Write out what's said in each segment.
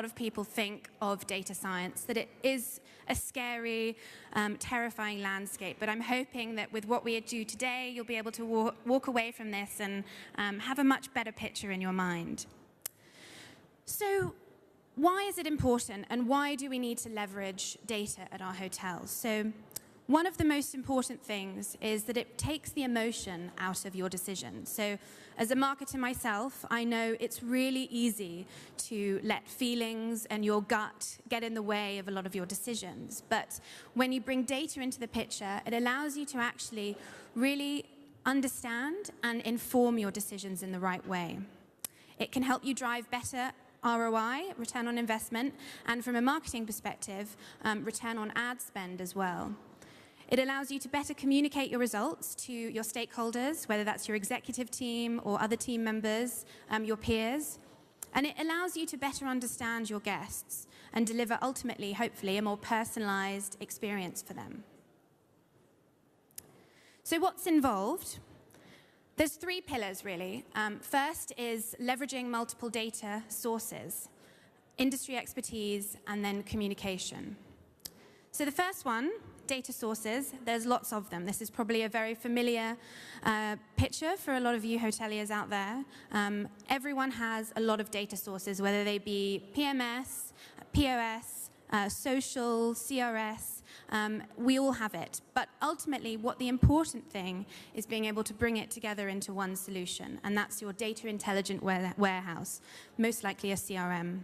of people think of data science, that it is a scary, terrifying landscape. But I'm hoping that with what we do today, you'll be able to walk away from this and have a much better picture in your mind. So why is it important, and why do we need to leverage data at our hotels? So one of the most important things is that it takes the emotion out of your decision. So as a marketer myself, I know it's really easy to let feelings and your gut get in the way of a lot of your decisions. But when you bring data into the picture, it allows you to actually really understand and inform your decisions in the right way. It can help you drive better ROI, return on investment, and from a marketing perspective, return on ad spend as well. It allows you to better communicate your results to your stakeholders, whether that's your executive team or other team members, your peers. And it allows you to better understand your guests and deliver, ultimately, hopefully, a more personalized experience for them. So what's involved? There's three pillars, really. First is leveraging multiple data sources, industry expertise, and then communication. So the first one, data sources, there's lots of them. This is probably a very familiar picture for a lot of you hoteliers out there. Everyone has a lot of data sources, whether they be PMS, POS, social, CRS. We all have it. But ultimately, what the important thing is being able to bring it together into one solution, and that's your data intelligent warehouse, most likely a CRM.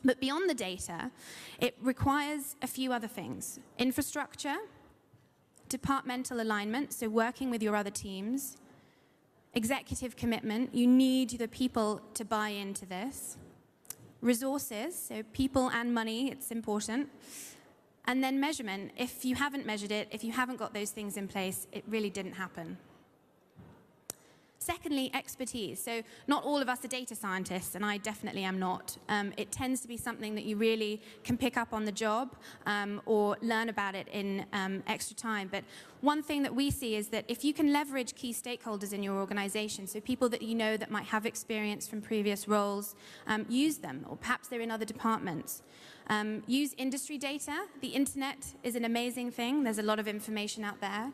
But beyond the data, it requires a few other things. Infrastructure, departmental alignment, so working with your other teams, executive commitment, you need the people to buy into this, resources, so people and money, it's important, and then measurement. If you haven't measured it, if you haven't got those things in place, it really didn't happen. Secondly, expertise. So not all of us are data scientists, and I definitely am not. It tends to be something that you really can pick up on the job or learn about it in extra time. But one thing that we see is that if you can leverage key stakeholders in your organization, so people that you know that might have experience from previous roles, use them, or perhaps they're in other departments. Use industry data. The internet is an amazing thing. There's a lot of information out there.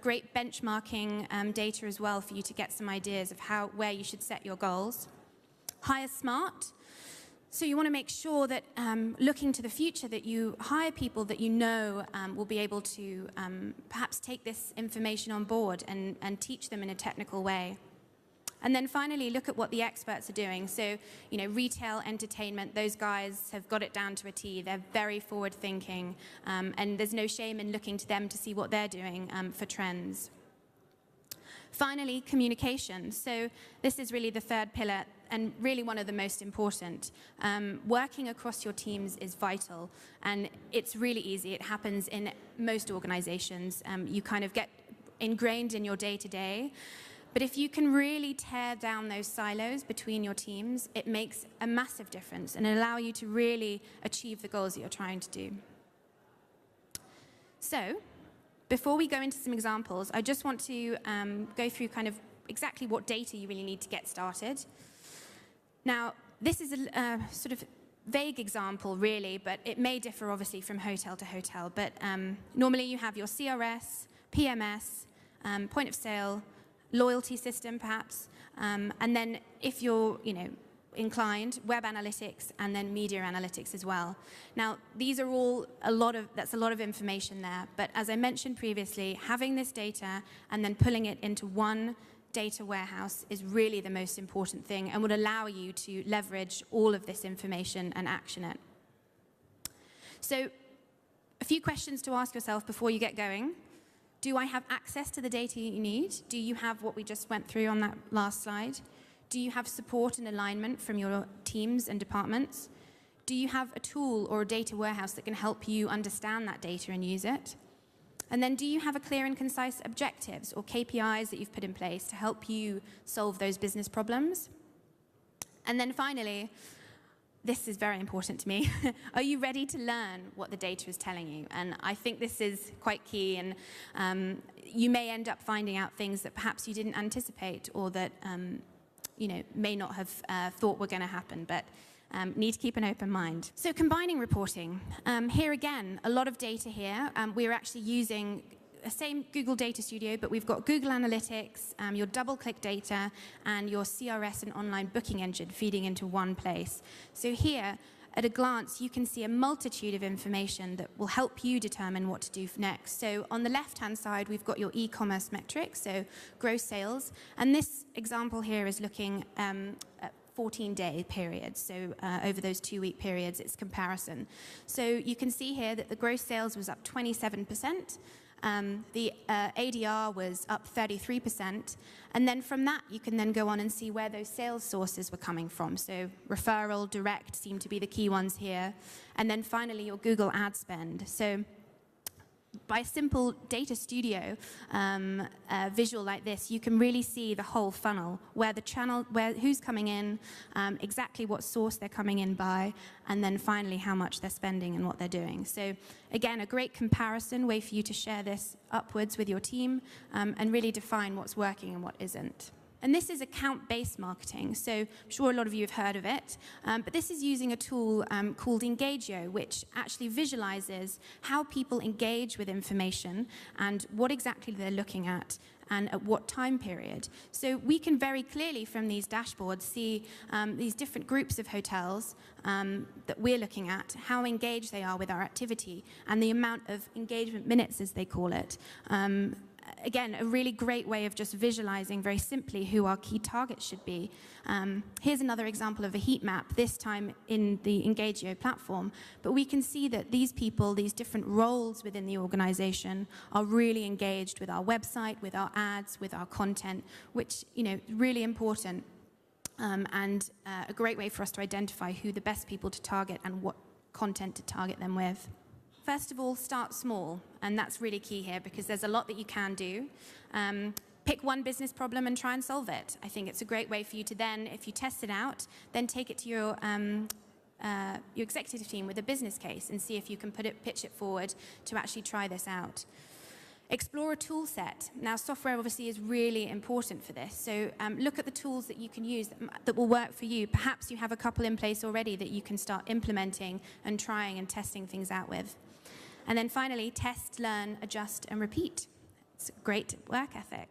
Great benchmarking data as well for you to get some ideas of where you should set your goals. Hire smart. So you want to make sure that looking to the future that you hire people that you know will be able to perhaps take this information on board and teach them in a technical way. And then finally, look at what the experts are doing. So, you know, retail, entertainment, those guys have got it down to a T. They're very forward-thinking, and there's no shame in looking to them to see what they're doing for trends. Finally, communication. So this is really the third pillar, and really one of the most important. Working across your teams is vital, and it's really easy. It happens in most organizations. You kind of get ingrained in your day-to-day. But if you can really tear down those silos between your teams, it makes a massive difference and allow you to really achieve the goals that you're trying to do. So, before we go into some examples, I just want to go through kind of exactly what data you really need to get started. Now, this is a sort of vague example, really, but it may differ, obviously, from hotel to hotel. But normally you have your CRS, PMS, point of sale, loyalty system, perhaps, and then if you're, inclined, web analytics, and then media analytics as well. Now, these are all that's a lot of information there, but as I mentioned previously, having this data and then pulling it into one data warehouse is really the most important thing and would allow you to leverage all of this information and action it. So, a few questions to ask yourself before you get going. Do I have access to the data you need? Do you have what we just went through on that last slide? Do you have support and alignment from your teams and departments? Do you have a tool or a data warehouse that can help you understand that data and use it? And then do you have a clear and concise objectives or KPIs that you've put in place to help you solve those business problems? And then finally, this is very important to me. Are you ready to learn what the data is telling you? And I think this is quite key, and you may end up finding out things that perhaps you didn't anticipate or that may not have thought were going to happen. But need to keep an open mind. So combining reporting. Here again, a lot of data here. We're actually using the same Google Data Studio, but we've got Google Analytics, your double-click data, and your CRS and online booking engine feeding into one place. So here, at a glance, you can see a multitude of information that will help you determine what to do next. So on the left-hand side, we've got your e-commerce metrics, so gross sales. And this example here is looking at 14-day periods, so over those 2-week periods, it's comparison. So you can see here that the gross sales was up 27%. The ADR was up 33%, and then from that you can then go on and see where those sales sources were coming from. So referral, direct seem to be the key ones here, and then finally your Google ad spend. So by a simple data studio visual like this, you can really see the whole funnel, where the channel, who's coming in, exactly what source they're coming in by, and then finally how much they're spending and what they're doing. So again, a great comparison way for you to share this upwards with your team and really define what's working and what isn't. And this is account-based marketing, so I'm sure a lot of you have heard of it, but this is using a tool called Engagio, which actually visualizes how people engage with information and what exactly they're looking at and at what time period. So we can very clearly from these dashboards see these different groups of hotels that we're looking at, how engaged they are with our activity, and the amount of engagement minutes, as they call it. Again, a really great way of just visualizing very simply who our key targets should be. Here's another example of a heat map, this time in the Engagio platform. But we can see that these people, these different roles within the organization, are really engaged with our website, with our ads, with our content, which, really important and a great way for us to identify who the best people to target and what content to target them with. First of all, start small, and that's really key here because there's a lot that you can do. Pick one business problem and try and solve it. I think it's a great way for you to then, if you test it out, then take it to your executive team with a business case and see if you can pitch it forward to actually try this out. Explore a tool set. Now, software obviously is really important for this, so look at the tools that you can use that will work for you. Perhaps you have a couple in place already that you can start implementing and trying and testing things out with. And then finally, test, learn, adjust, and repeat. It's a great work ethic.